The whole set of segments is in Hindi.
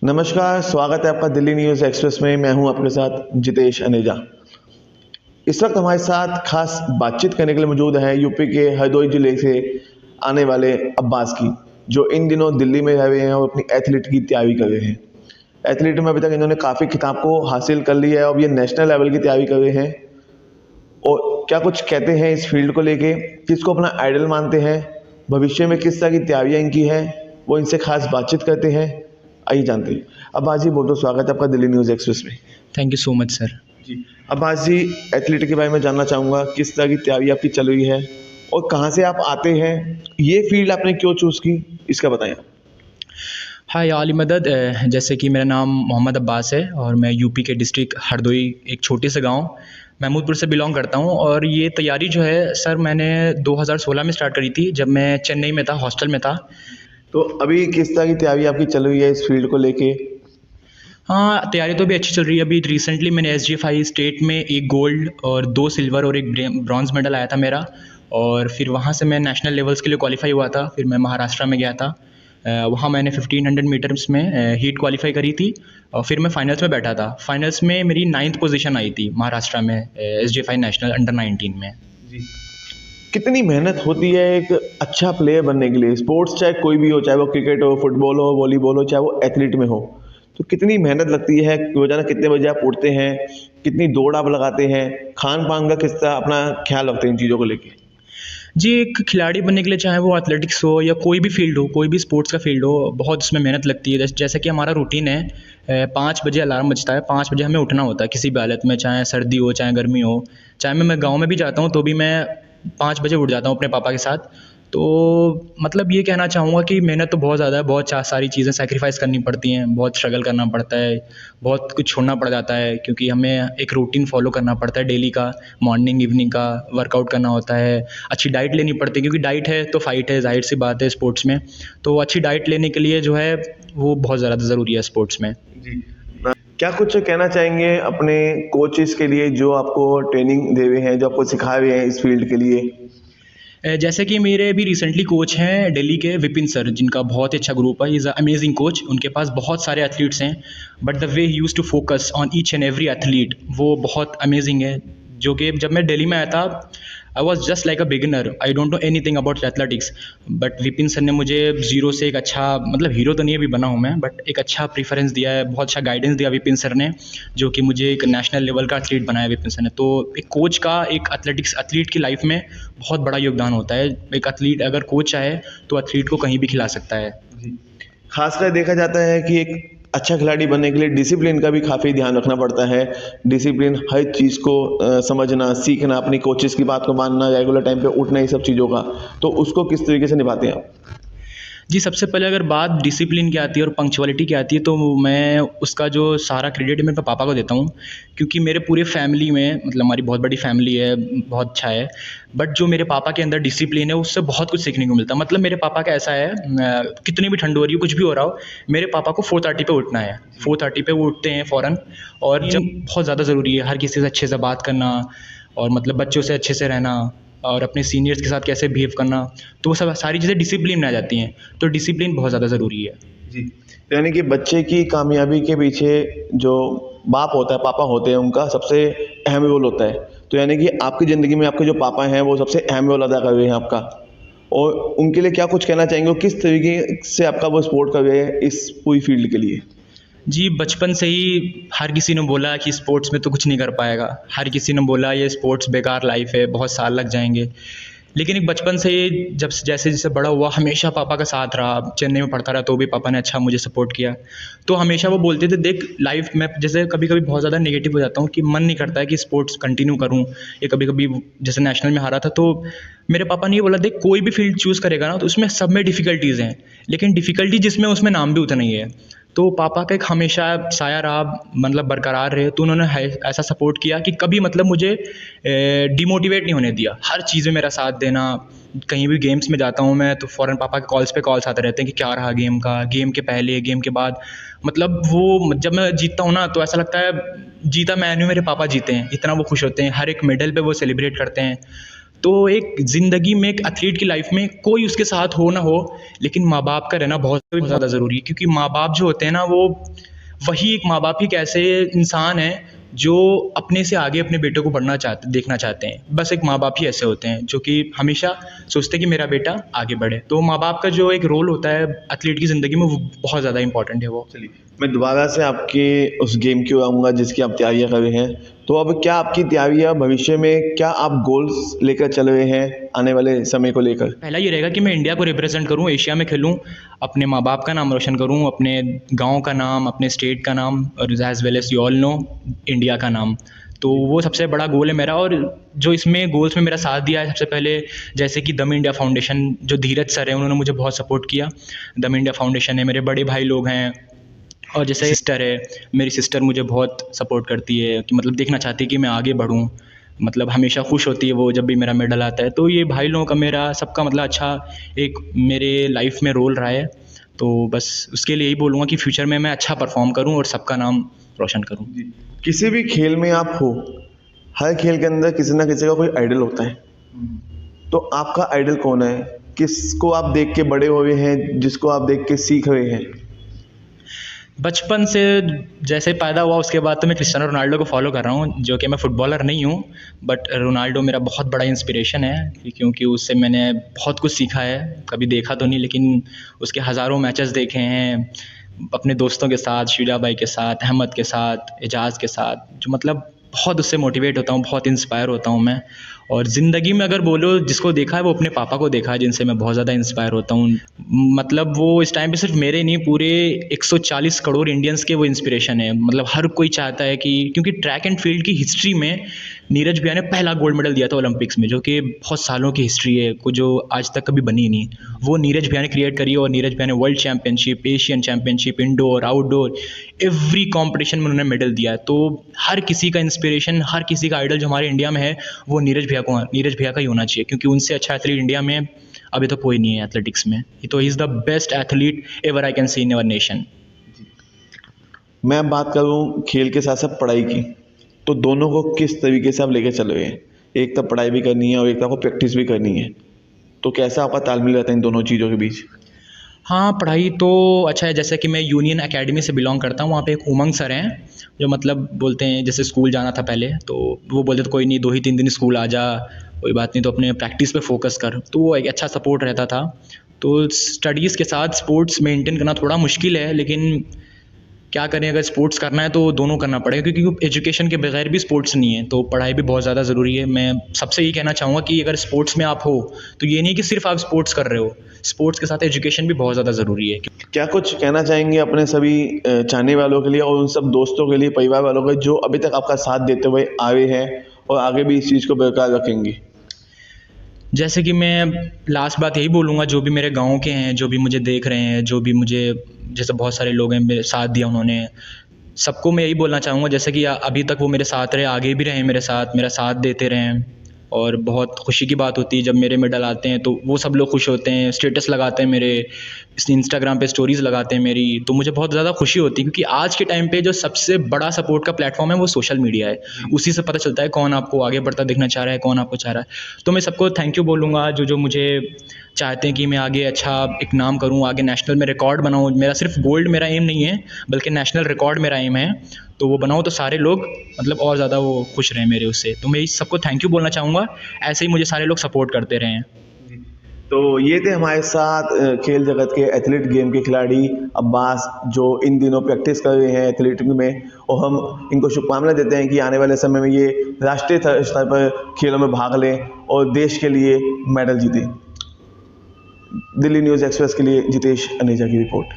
नमस्कार, स्वागत है आपका दिल्ली न्यूज़ एक्सप्रेस में। मैं हूं आपके साथ जितेश अनेजा। इस वक्त हमारे साथ खास बातचीत करने के लिए मौजूद है यूपी के हरदोई जिले से आने वाले अब्बास की, जो इन दिनों दिल्ली में रह रहे हैं और अपनी एथलीट की तैयारी कर रहे हैं। एथलीट में अभी तक इन्होंने काफ़ी खिताब को हासिल कर लिया है और ये नेशनल लेवल की तैयारी कर रहे हैं। और क्या कुछ कहते हैं इस फील्ड को लेके, किसको अपना आइडल मानते हैं, भविष्य में किस तरह की तैयारियाँ इनकी हैं, वो इनसे खास बातचीत करते हैं। आइए जानते हैं। अब्बास जी, बहुत बहुत स्वागत है आपका दिल्ली न्यूज़ एक्सप्रेस में। Thank you so much sir. जी, अब्बास जी, एथलीट के बारे में जानना चाहूँगा, किस तरह की तैयारी आपकी चल रही है और कहाँ से आप आते हैं, ये फील्ड आपने क्यों चूज़ की, इसका बताएं। हाय आली मदद। जैसे कि मेरा नाम मोहम्मद अब्बास है और मैं यूपी के डिस्ट्रिक्ट हरदोई, एक छोटे से गांव महमूदपुर से बिलोंग करता हूं। और ये तैयारी जो है सर, मैंने 2016 में स्टार्ट करी थी, जब मैं चेन्नई में था, हॉस्टल में था। तो अभी किस तरह की तैयारी आपकी चल रही है इस फील्ड को लेके? हाँ, तैयारी तो अभी अच्छी चल रही है। अभी रिसेंटली मैंने SGFI स्टेट में एक गोल्ड और 2 सिल्वर और एक ब्रॉन्ज़ मेडल आया था मेरा। और फिर वहाँ से मैं नेशनल लेवल्स के लिए क्वालिफाई हुआ था। फिर मैं महाराष्ट्र में गया था। वहाँ मैंने 1500 मीटर्स में हीट क्वालिफाई करी थी और फिर मैं फाइनल्स में बैठा था। फाइनल्स में मेरी 9th पोजीशन आई थी महाराष्ट्र में, SGFI नेशनल अंडर 19 में। जी, कितनी मेहनत होती है एक अच्छा प्लेयर बनने के लिए? स्पोर्ट्स चाहे कोई भी हो, चाहे वो क्रिकेट हो, फुटबॉल हो, वॉलीबॉल हो, चाहे वो एथलीट में हो, तो कितनी मेहनत लगती है? रोजाना कितने बजे आप उठते हैं, कितनी दौड़ आप लगाते हैं, खान पान का किस तरह अपना ख्याल रखते हैं इन चीज़ों को लेके? जी, एक खिलाड़ी बनने के लिए चाहे वो एथलेटिक्स हो या कोई भी फील्ड हो, कोई भी स्पोर्ट्स का फील्ड हो, बहुत उसमें मेहनत लगती है। जैसे कि हमारा रूटीन है, 5 बजे अलार्म बजता है, 5 बजे हमें उठना होता है किसी भी हालत में, चाहे सर्दी हो, चाहे गर्मी हो। चाहे मैं गाँव में भी जाता हूँ तो भी मैं 5 बजे उठ जाता हूँ अपने पापा के साथ। तो मतलब ये कहना चाहूँगा कि मेहनत तो बहुत ज़्यादा है, बहुत सारी चीज़ें सैक्रिफाइस करनी पड़ती हैं, बहुत स्ट्रगल करना पड़ता है, बहुत कुछ छोड़ना पड़ जाता है, क्योंकि हमें एक रूटीन फॉलो करना पड़ता है डेली का। मॉर्निंग इवनिंग का वर्कआउट करना होता है, अच्छी डाइट लेनी पड़ती है, क्योंकि डाइट है तो फाइट है, ज़ाहिर सी बात है स्पोर्ट्स में। तो अच्छी डाइट लेने के लिए जो है वो बहुत ज़्यादा ज़रूरी है स्पोर्ट्स में। जी, क्या कुछ कहना चाहेंगे अपने कोचेस के लिए जो आपको ट्रेनिंग दे रहे हैं, जो आपको सिखा रहे हैं इस फील्ड के लिए? जैसे कि मेरे अभी रिसेंटली कोच हैं दिल्ली के विपिन सर, जिनका बहुत ही अच्छा ग्रुप है। Is a amazing coach. उनके पास बहुत सारे एथलीट्स हैं, but the way he use to focus on each and every athlete, वो बहुत अमेजिंग है। जो कि जब मैं दिल्ली में आया था, I was just like a beginner, I don't know any thing about athletics. But Vipin sir ने मुझे ज़ीरो से एक अच्छा, मतलब हीरो तो नहीं अभी बना हूँ मैं, बट एक अच्छा प्रीफरेंस दिया है, बहुत अच्छा गाइडेंस दिया विपिन सर ने, जो कि मुझे एक नेशनल लेवल का एथलीट बनाया विपिन सर ने। तो एक कोच का एक एथलेटिक्स एथलीट की लाइफ में बहुत बड़ा योगदान होता है। एक एथलीट अगर कोच चाहे तो एथलीट को कहीं भी खिला सकता है। जी, खासकर देखा जाता है कि एक अच्छा खिलाड़ी बनने के लिए डिसिप्लिन का भी काफ़ी ध्यान रखना पड़ता है। डिसिप्लिन, हर चीज़ को समझना, सीखना, अपनी कोचेस की बात को मानना, रेगुलर टाइम पे उठना, ये सब चीज़ों का, तो उसको किस तरीके से निभाते हैं आप? जी, सबसे पहले अगर बात डिसिप्लिन की आती है और पंक्चुअलिटी की आती है, तो मैं उसका जो सारा क्रेडिट मैं पापा को देता हूँ। क्योंकि मेरे पूरे फैमिली में, मतलब हमारी बहुत बड़ी फैमिली है, बहुत अच्छा है, बट जो मेरे पापा के अंदर डिसिप्लिन है, उससे बहुत कुछ सीखने को मिलता है। मतलब मेरे पापा का ऐसा है, कितनी भी ठंड हो रही हो, कुछ भी हो रहा हो, मेरे पापा को 4:30 पे उठना है। 4:30 पे वो उठते हैं फ़ौरन। और जब बहुत ज़्यादा ज़रूरी है हर किसी से अच्छे से बात करना, और मतलब बच्चों से अच्छे से रहना, और अपने सीनियर्स के साथ कैसे बिहेव करना, तो वो सब सारी चीज़ें डिसिप्लिन में आ जाती हैं। तो डिसिप्लिन बहुत ज़्यादा ज़रूरी है। जी, तो यानी कि बच्चे की कामयाबी के पीछे जो बाप होता है, पापा होते हैं, उनका सबसे अहम रोल होता है। तो यानी कि आपकी ज़िंदगी में आपके जो पापा हैं, वो सबसे अहम रोल अदा कर रहे हैं आपका, और उनके लिए क्या कुछ कहना चाहेंगे? वो किस तरीके से आपका वो सपोर्ट कर रहे हैं इस पूरी फील्ड के लिए? जी, बचपन से ही हर किसी ने बोला कि स्पोर्ट्स में तो कुछ नहीं कर पाएगा। हर किसी ने बोला ये स्पोर्ट्स बेकार लाइफ़ है, बहुत साल लग जाएँगे। लेकिन एक बचपन से ही जब जैसे जैसे बड़ा हुआ, हमेशा पापा का साथ रहा। चेन्नई में पढ़ता रहा तो भी पापा ने अच्छा मुझे सपोर्ट किया। तो हमेशा वो बोलते थे, देख लाइफ़ में, जैसे कभी-कभी बहुत ज़्यादा नेगेटिव हो जाता हूँ कि मन नहीं करता है कि स्पोर्ट्स कंटिन्यू करूँ, या कभी-कभी जैसे नेशनल में हारा था तो मेरे पापा ने ये बोला, देख कोई भी फील्ड चूज़ करेगा ना तो उसमें सब में डिफ़िकल्टीज़ हैं, लेकिन डिफ़िकल्टी जिसमें उसमें नाम भी उतना ही है। तो पापा का एक हमेशा साया रहा, मतलब बरकरार रहे। तो उन्होंने ऐसा सपोर्ट किया कि कभी मतलब मुझे डिमोटिवेट नहीं होने दिया। हर चीज़ में मेरा साथ देना। कहीं भी गेम्स में जाता हूँ मैं तो फ़ौरन पापा के कॉल्स पे कॉल्स आते रहते हैं कि क्या रहा गेम का, गेम के पहले, गेम के बाद। मतलब वो जब मैं जीतता हूँ ना तो ऐसा लगता है जीता मैं नहीं हूँ, मेरे पापा जीते हैं, इतना वो खुश होते हैं। हर एक मेडल पे वो सेलिब्रेट करते हैं। तो एक ज़िंदगी में, एक एथलीट की लाइफ में कोई उसके साथ हो ना हो, लेकिन माँ बाप का रहना बहुत ज़्यादा ज़रूरी है। क्योंकि माँ बाप जो होते हैं ना, वो वही एक माँ बाप ही एक ऐसे इंसान है जो अपने से आगे अपने बेटे को देखना चाहते हैं। बस एक माँ बाप ही ऐसे होते हैं जो कि हमेशा सोचते हैं कि मेरा बेटा आगे बढ़े। तो माँ बाप का जो एक रोल होता है एथलीट की ज़िंदगी में, वो बहुत ज़्यादा इंपॉर्टेंट है वो। चलिए, मैं दोबारा से आपके उस गेम की ओर आऊँगा जिसकी आप तैयारियां कर रहे हैं। तो अब क्या आपकी तैयारियां भविष्य में, क्या आप गोल्स लेकर चल रहे हैं आने वाले समय को लेकर? पहला ये रहेगा कि मैं इंडिया को रिप्रेजेंट करूं, एशिया में खेलूं, अपने माँ बाप का नाम रोशन करूं, अपने गांव का नाम, अपने स्टेट का नाम, और as well as you all know India का नाम। तो वो सबसे बड़ा गोल है मेरा। और जो इसमें गोल्स में मेरा साथ दिया है, सबसे पहले जैसे कि दम इंडिया फाउंडेशन, जो धीरज सर है, उन्होंने मुझे बहुत सपोर्ट किया। दम इंडिया फाउंडेशन है, मेरे बड़े भाई लोग हैं, और जैसे सिस्टर है, मेरी सिस्टर मुझे बहुत सपोर्ट करती है कि मतलब देखना चाहती है कि मैं आगे बढ़ूँ। मतलब हमेशा खुश होती है वो जब भी मेरा मेडल आता है। तो ये भाई लोगों का, मेरा सबका मतलब अच्छा एक मेरे लाइफ में रोल रहा है। तो बस उसके लिए यही बोलूँगा कि फ्यूचर में मैं अच्छा परफॉर्म करूँ और सबका नाम रोशन करूँ। किसी भी खेल में आप हो, हर खेल के अंदर किसी ना किसी का कोई आइडल होता है। तो आपका आइडल कौन है? किसको आप देख के बड़े हुए हैं, जिसको आप देख के सीख रहे हैं? बचपन से जैसे पैदा हुआ उसके बाद तो मैं क्रिस्टियानो रोनाल्डो को फॉलो कर रहा हूँ, जो कि मैं फ़ुटबॉलर नहीं हूँ, बट रोनाल्डो मेरा बहुत बड़ा इंस्पिरेशन है, क्योंकि उससे मैंने बहुत कुछ सीखा है। कभी देखा तो नहीं, लेकिन उसके हज़ारों मैचेस देखे हैं अपने दोस्तों के साथ, शीला भाई के साथ, अहमद के साथ, एजाज़ के साथ, जो मतलब बहुत उससे मोटिवेट होता हूँ, बहुत इंस्पायर होता हूँ मैं। और ज़िंदगी में अगर बोलो जिसको देखा है, वो अपने पापा को देखा है, जिनसे मैं बहुत ज़्यादा इंस्पायर होता हूँ। मतलब वो इस टाइम पे सिर्फ मेरे नहीं, पूरे 140 करोड़ इंडियंस के वो इंस्पिरेशन है। मतलब हर कोई चाहता है कि, क्योंकि ट्रैक एंड फील्ड की हिस्ट्री में नीरज भैया ने पहला गोल्ड मेडल दिया था ओलंपिक्स में, जो कि बहुत सालों की हिस्ट्री है, को जो आज तक कभी बनी नहीं, वो नीरज भैया ने क्रिएट करी। और नीरज भैया ने world championship, Asian championship, indoor outdoor, every competition में उन्होंने मेडल दिया है। तो हर किसी का इंस्पिरेशन, हर किसी का आइडल जो हमारे इंडिया में है, वो नीरज भैया का ही होना चाहिए, क्योंकि उनसे अच्छा एथलीट इंडिया में अभी तो कोई नहीं है एथलेटिक्स में। तो he is the best athlete ever I can see in our nation. मैं अब बात करूँ खेल के साथ साथ पढ़ाई की, तो दोनों को किस तरीके से आप लेकर चल रहे हैं? एक तो पढ़ाई भी करनी है और एक तो आपको प्रैक्टिस भी करनी है, तो कैसा आपका तालमेल रहता है इन दोनों चीज़ों के बीच? हाँ, पढ़ाई तो अच्छा है। जैसे कि मैं यूनियन एकेडमी से बिलोंग करता हूँ, वहाँ पे एक उमंग सर हैं, जो मतलब बोलते हैं, जैसे स्कूल जाना था पहले तो वो बोलते थे कोई नहीं, 2 ही 3 दिन स्कूल आ जा, कोई बात नहीं, तो अपने प्रैक्टिस पे फोकस कर। तो वो एक अच्छा सपोर्ट रहता था। तो स्टडीज़ के साथ स्पोर्ट्स मेंटेन करना थोड़ा मुश्किल है, लेकिन क्या करें, अगर स्पोर्ट्स करना है तो दोनों करना पड़ेगा, क्योंकि एजुकेशन के बगैर भी स्पोर्ट्स नहीं है। तो पढ़ाई भी बहुत ज़्यादा ज़रूरी है। मैं सबसे ये कहना चाहूँगा कि अगर स्पोर्ट्स में आप हो, तो ये नहीं कि सिर्फ आप स्पोर्ट्स कर रहे हो, स्पोर्ट्स के साथ एजुकेशन भी बहुत ज़्यादा ज़रूरी है। क्या कुछ कहना चाहेंगे अपने सभी चाहने वालों के लिए और उन सब दोस्तों के लिए, परिवार वालों के, जो अभी तक आपका साथ देते हुए आए हैं और आगे भी इस चीज़ को बरकरार रखेंगे? जैसे कि मैं लास्ट बात यही बोलूँगा, जो भी मेरे गाँव के हैं, जो भी मुझे देख रहे हैं, जो भी मुझे, जैसे बहुत सारे लोग हैं मेरे साथ दिया उन्होंने, सबको मैं यही बोलना चाहूँगा, जैसे कि अभी तक वो मेरे साथ रहे, आगे भी रहें मेरे साथ, मेरा साथ देते रहें। और बहुत खुशी की बात होती है जब मेरे मेडल आते हैं, तो वो सब लोग खुश होते हैं, स्टेटस लगाते हैं मेरे, इंस्टाग्राम पे स्टोरीज़ लगाते हैं मेरी, तो मुझे बहुत ज़्यादा खुशी होती है, क्योंकि आज के टाइम पे जो सबसे बड़ा सपोर्ट का प्लेटफॉर्म है वो सोशल मीडिया है। उसी से पता चलता है कौन आपको आगे बढ़ता देखना चाह रहा है, कौन आपको चाह रहा है। तो मैं सबको थैंक यू बोलूँगा, जो मुझे चाहते हैं कि मैं आगे अच्छा एक नाम करूँ, आगे नेशनल में रिकॉर्ड बनाऊँ। मेरा सिर्फ गोल्ड मेरा एम नहीं है, बल्कि नेशनल रिकॉर्ड मेरा एम है। तो वो बनाऊँ तो सारे लोग मतलब और ज़्यादा वो खुश रहें मेरे उससे। तो मैं इस सबको थैंक यू बोलना चाहूँगा, ऐसे ही मुझे सारे लोग सपोर्ट करते रहें। तो ये थे हमारे साथ खेल जगत के एथलीट गेम के खिलाड़ी अब्बास, जो इन दिनों प्रैक्टिस कर रहे हैं एथलीटिक में, और हम इनको शुभकामनाएं देते हैं कि आने वाले समय में ये राष्ट्रीय स्तर पर खेलों में भाग लें और देश के लिए मेडल जीतें। दिल्ली न्यूज़ एक्सप्रेस के लिए जितेश अनेजा की रिपोर्ट।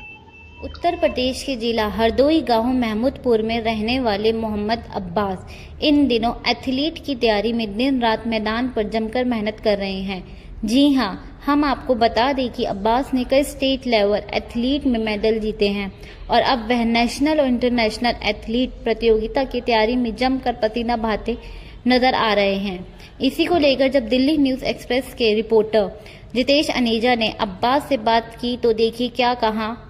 उत्तर प्रदेश के जिला हरदोई गांव महमूदपुर में रहने वाले मोहम्मद अब्बास इन दिनों एथलीट की तैयारी में दिन रात मैदान पर जमकर मेहनत कर रहे हैं। जी हां, हम आपको बता दें कि अब्बास ने कई स्टेट लेवल एथलीट में मेडल जीते हैं और अब वह नेशनल और इंटरनेशनल एथलीट प्रतियोगिता की तैयारी में जमकर पसीना बहाते नजर आ रहे हैं। इसी को लेकर जब दिल्ली न्यूज़ एक्सप्रेस के रिपोर्टर जितेश अनेजा ने अब्बास से बात की तो देखिए क्या कहा।